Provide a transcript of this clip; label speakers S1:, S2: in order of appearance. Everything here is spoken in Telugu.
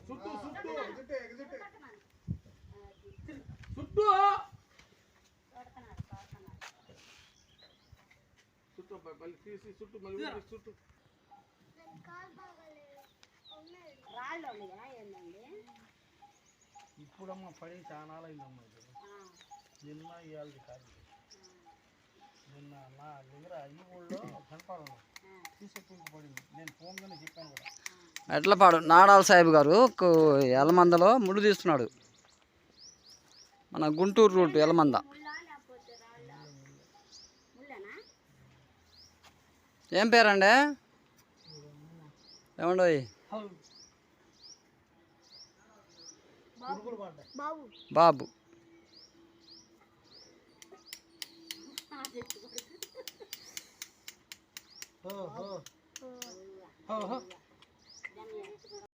S1: చుట్టూ చుట్టూ చుట్టూ మళ్ళీ తీసి చుట్టూ మళ్ళీ చుట్టూ ఇప్పుడమ్మా పడి చాలా అయిందమ్మా ఇది నిన్న ఇవాళది కాదు నిన్న నా దగ్గర ఈ ఊళ్ళో కనపడను తీసుకు పడింది నేను ఫోన్గానే చెప్పాను కూడా.
S2: ఎడ్లపాడు నాడాల సాహిబ్ గారు ఎలమందలో ముళ్ళు తీస్తున్నాడు. మన గుంటూరు రూట్ ఎలమంద. ఏం పేరండి? ఏమండోయ్ బాబు.